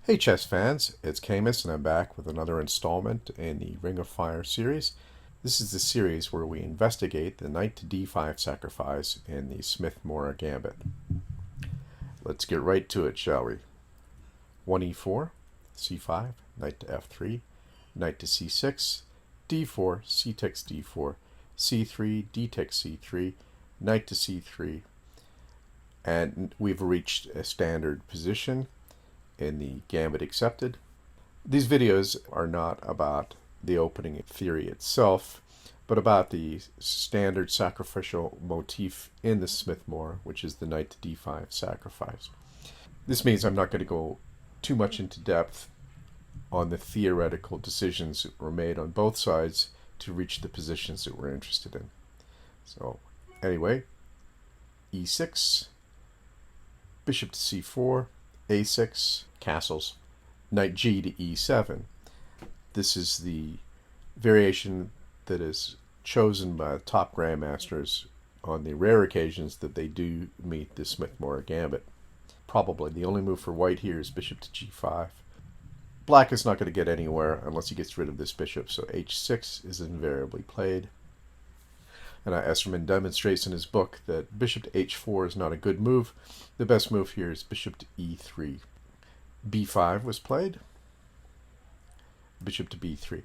Hey chess fans, it's Camus and I'm back with another installment in the Ring of Fire series. This is the series where we investigate the knight to d5 sacrifice in the Smith-Morra Gambit. Let's get right to it, shall we? 1e4, c5, knight to f3, knight to c6, d4, c takes d4, c3, d takes c3, knight to c3, and we've reached a standard position in the Gambit accepted. These videos are not about the opening theory itself, but about the standard sacrificial motif in the smith-morra, which is the knight to d5 sacrifice. This means I'm not going to go too much into depth on the theoretical decisions that were made on both sides to reach the positions that we're interested in. So anyway, e6, bishop to c4, a6, castles, knight g to e7. This is the variation that is chosen by top grandmasters on the rare occasions that they do meet the smith-morra gambit. Probably the only move for white here is bishop to g5. Black is not going to get anywhere unless he gets rid of this bishop, so h6 is invariably played. And Esserman demonstrates in his book that bishop to h4 is not a good move. The best move here is bishop to e3. b5 was played. Bishop to b3.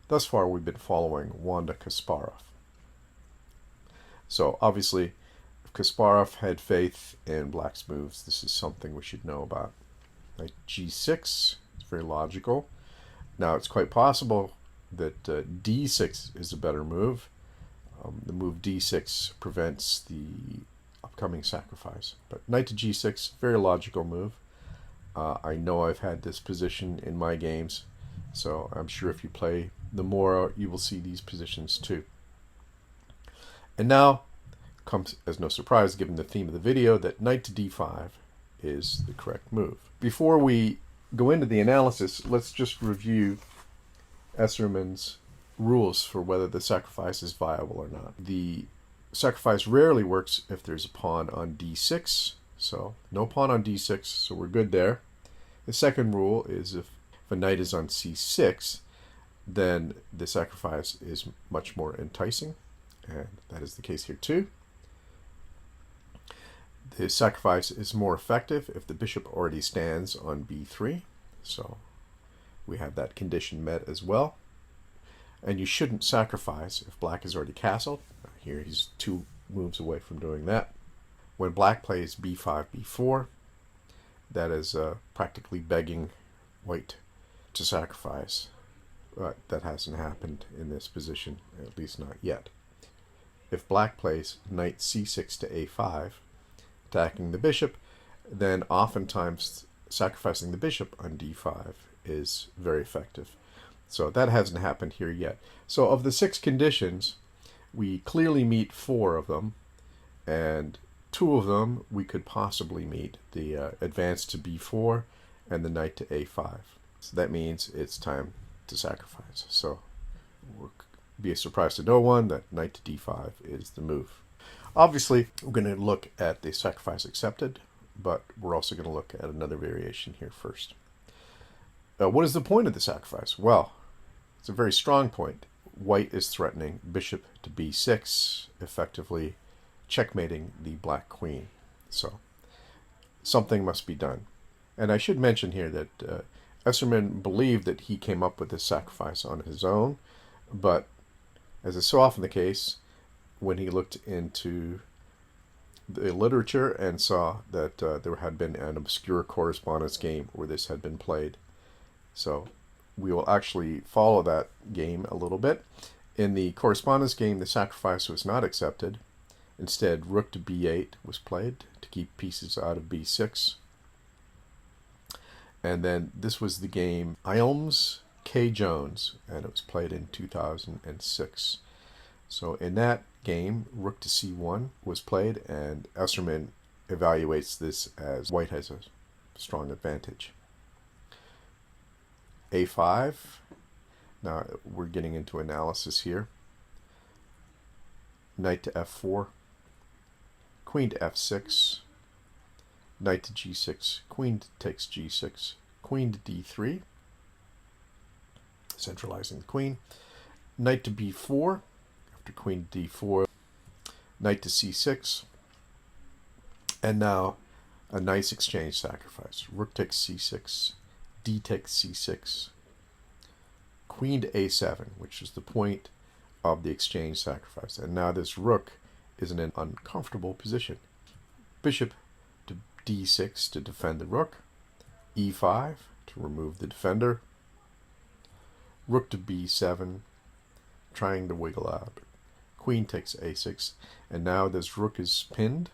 Thus far, we've been following Wanda-Kasparov. So obviously, if Kasparov had faith in black's moves, this is something we should know about. Knight g6 is very logical. Now, it's quite possible that d6 is a better move. The move d6 prevents the upcoming sacrifice. But knight to g6, very logical move. I know I've had this position in my games, so I'm sure if you play the Morra, you will see these positions too. And now, comes as no surprise given the theme of the video, that knight to d5 is the correct move. Before we go into the analysis, let's just review Esserman's rules for whether the sacrifice is viable or not. The sacrifice rarely works if there's a pawn on d6, so no pawn on d6, so we're good there. The second rule is if a knight is on c6, then the sacrifice is much more enticing, and that is the case here too. The sacrifice is more effective if the bishop already stands on b3, so we have that condition met as well. And you shouldn't sacrifice if black is already castled. Here he's 2 moves away from doing that. When black plays b5, b4, that is practically begging white to sacrifice. But that hasn't happened in this position, at least not yet. If black plays knight c6 to a5, attacking the bishop, then oftentimes sacrificing the bishop on d5 is very effective. So that hasn't happened here yet. So of the 6 conditions, we clearly meet 4 of them, and 2 of them we could possibly meet, the advance to b4 and the knight to a5. So that means it's time to sacrifice. So it will be a surprise to no one that knight to d5 is the move. Obviously, we're going to look at the sacrifice accepted, but we're also going to look at another variation here first. What is the point of the sacrifice? Well, it's a very strong point. White is threatening bishop to b6, effectively checkmating the black queen. So something must be done. And I should mention here that Esserman believed that he came up with this sacrifice on his own, but as is so often the case, when he looked into the literature and saw that there had been an obscure correspondence game where this had been played. So we will actually follow that game a little bit. In the correspondence game, the sacrifice was not accepted. Instead, rook to b8 was played to keep pieces out of b6. And then this was the game Ilms K. Jones, and it was played in 2006. So in that game, rook to c1 was played, and Esserman evaluates this as white has a strong advantage. a5. Now we're getting into analysis here. Knight to f4, queen to f6, knight to g6, queen takes g6, queen to d3, centralizing the queen. Knight to b4, after queen to d4, knight to c6, and now a nice exchange sacrifice. Rook takes c6, d takes c6, queen to a7, which is the point of the exchange sacrifice. And now this rook is in an uncomfortable position. Bishop to d6 to defend the rook, e5 to remove the defender, rook to b7, trying to wiggle out. Queen takes a6, and now this rook is pinned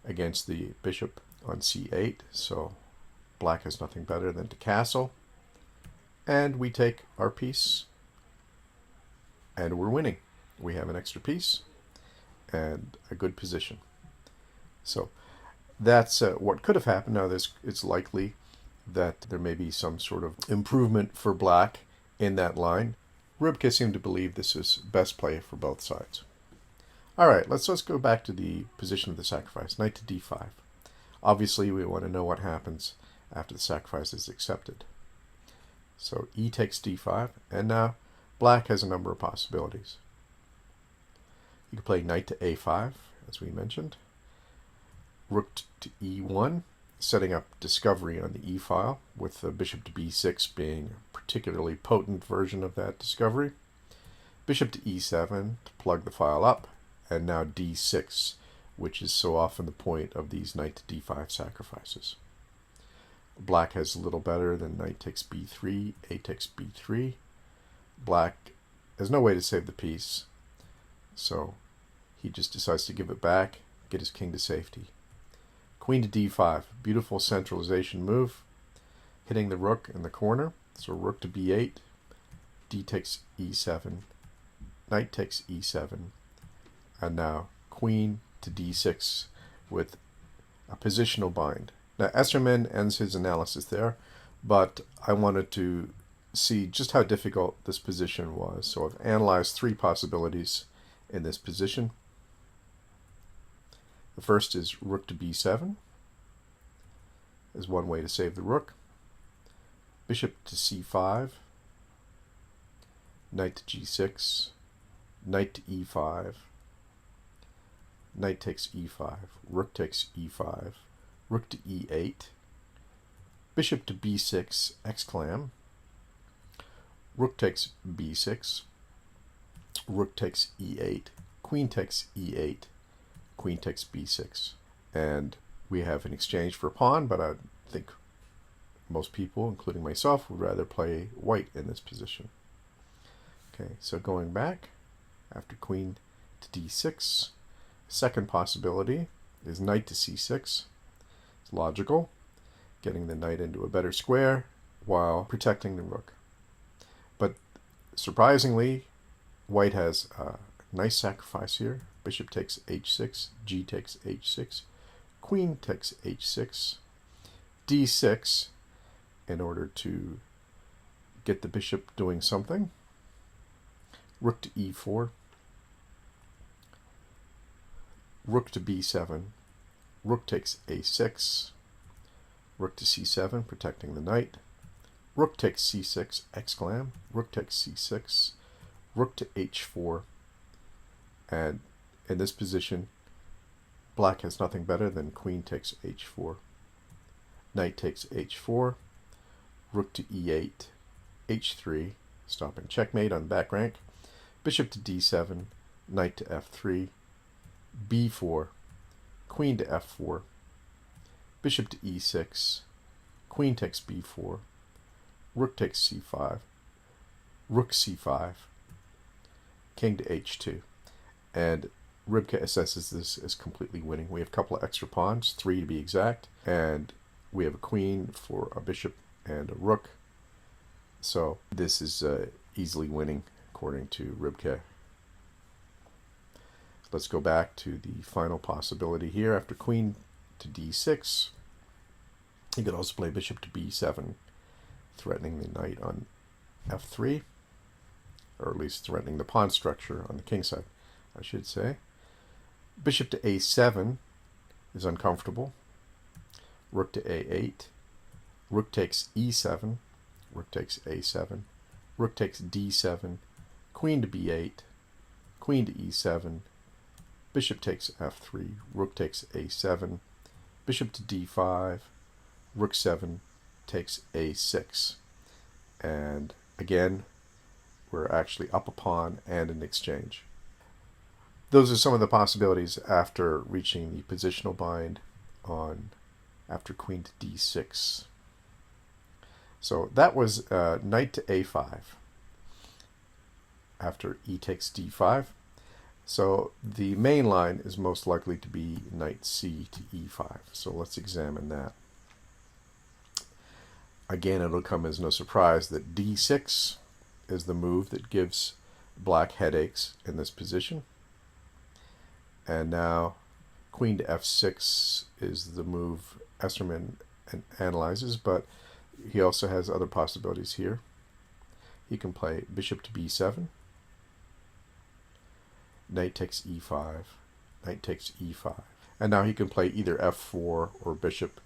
against the bishop on c8, so black has nothing better than to castle, and we take our piece, and we're winning. We have an extra piece and a good position. So that's what could have happened. Now it's likely that there may be some sort of improvement for black in that line. Rybka seemed to believe this is best play for both sides. All right, let's go back to the position of the sacrifice. Knight to d5. Obviously, we want to know what happens after the sacrifice is accepted. So e takes d5, and now black has a number of possibilities. You can play knight to a5, as we mentioned. Rook to e1, setting up discovery on the e-file, with the bishop to b6 being a particularly potent version of that discovery. Bishop to e7 to plug the file up, and now d6, which is so often the point of these knight to d5 sacrifices. Black has a little better than knight takes b3, a takes b3. Black has no way to save the piece, so he just decides to give it back, get his king to safety. Queen to d5, beautiful centralization move, hitting the rook in the corner. So rook to b8, d takes e7, knight takes e7, and now queen to d6 with a positional bind. Now Esserman ends his analysis there, but I wanted to see just how difficult this position was. So I've analyzed three possibilities in this position. The first is rook to b7 is one way to save the rook. Bishop to c5, knight to g6, knight to e5, knight takes e5, rook takes e5, rook to e8, bishop to b6, exclam, rook takes b6, rook takes e8, queen takes e8, queen takes b6. And we have an exchange for a pawn, but I think most people, including myself, would rather play white in this position. Okay, so going back, after queen to d6, second possibility is knight to c6. It's logical, getting the knight into a better square while protecting the rook. But surprisingly, white has a nice sacrifice here. Bishop takes h6, g takes h6, queen takes h6, d6, in order to get the bishop doing something. Rook to e4, rook to b7, rook takes a6, rook to c7, protecting the knight, rook takes c6, exclam, rook takes c6, rook to h4, and in this position, black has nothing better than queen takes h4, knight takes h4, rook to e8, h3, stopping checkmate on back rank, bishop to d7, knight to f3, b4, queen to f4, bishop to e6, queen takes b4, rook takes c5, rook c5, king to h2. And Rybka assesses this as completely winning. We have a couple of extra pawns, 3 to be exact, and we have a queen for a bishop and a rook. So this is easily winning according to Rybka. Let's go back to the final possibility here. After queen to d6, you could also play bishop to b7, threatening the knight on f3, or at least threatening the pawn structure on the king side, I should say. Bishop to a7 is uncomfortable. Rook to a8, rook takes e7, rook takes a7, rook takes d7, queen to b8, queen to e7, bishop takes f3, rook takes a7, bishop to d5, rook 7 takes a6. And again, we're actually up a pawn and an exchange. Those are some of the possibilities after reaching the positional bind on after queen to d6. So that was knight to a5 after e takes d5. So the main line is most likely to be knight c to e5. So let's examine that. Again, it'll come as no surprise that d6 is the move that gives black headaches in this position. And now queen to f6 is the move Esserman analyzes, but he also has other possibilities here. He can play bishop to b7, knight takes e5, knight takes e5. And now he can play either f4 or bishop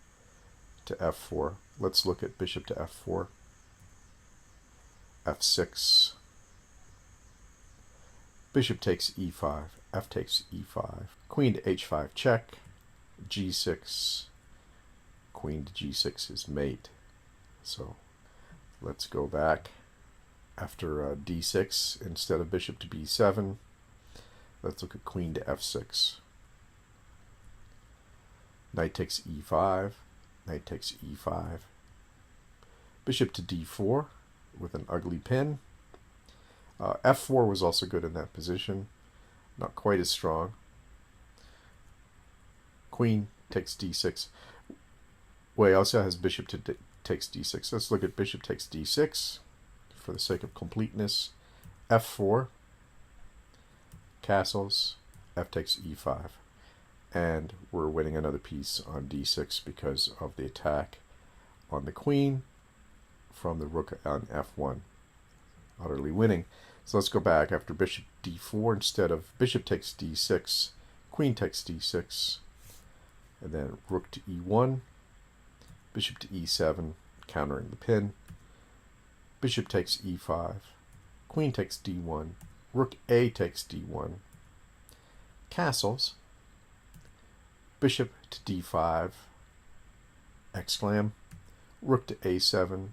to f4. Let's look at bishop to f4, f6, bishop takes e5, f takes e5, queen to h5 check, g6, queen to g6 is mate. So let's go back. After d6, instead of bishop to b7, let's look at queen to f6. Knight takes e5, knight takes e5, bishop to d4 with an ugly pin. f4 was also good in that position, not quite as strong. Queen takes d6. Well, he also has bishop takes d6. Let's look at bishop takes d6 for the sake of completeness. f4, castles, f takes e5. And we're winning another piece on d6 because of the attack on the queen from the rook on f1. Utterly winning. So let's go back. After bishop d4, instead of bishop takes d6, queen takes d6, and then rook to e1, bishop to e7, countering the pin, bishop takes e5, queen takes d1, rook a takes d1, castles, bishop to d5, exclam, rook to a7,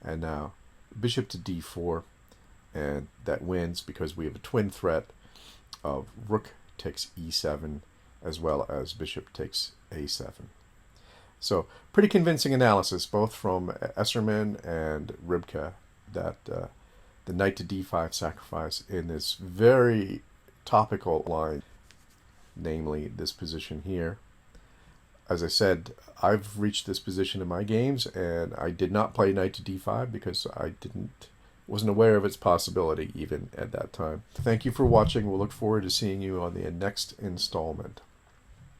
and now bishop to d4, and that wins because we have a twin threat of rook takes e7 as well as bishop takes a7. So pretty convincing analysis both from Esserman and Rybka that the knight to d5 sacrifice in this very topical line, namely this position here. As I said, I've reached this position in my games, and I did not play knight to d5 because I wasn't aware of its possibility even at that time. Thank you for watching. We'll look forward to seeing you on the next installment.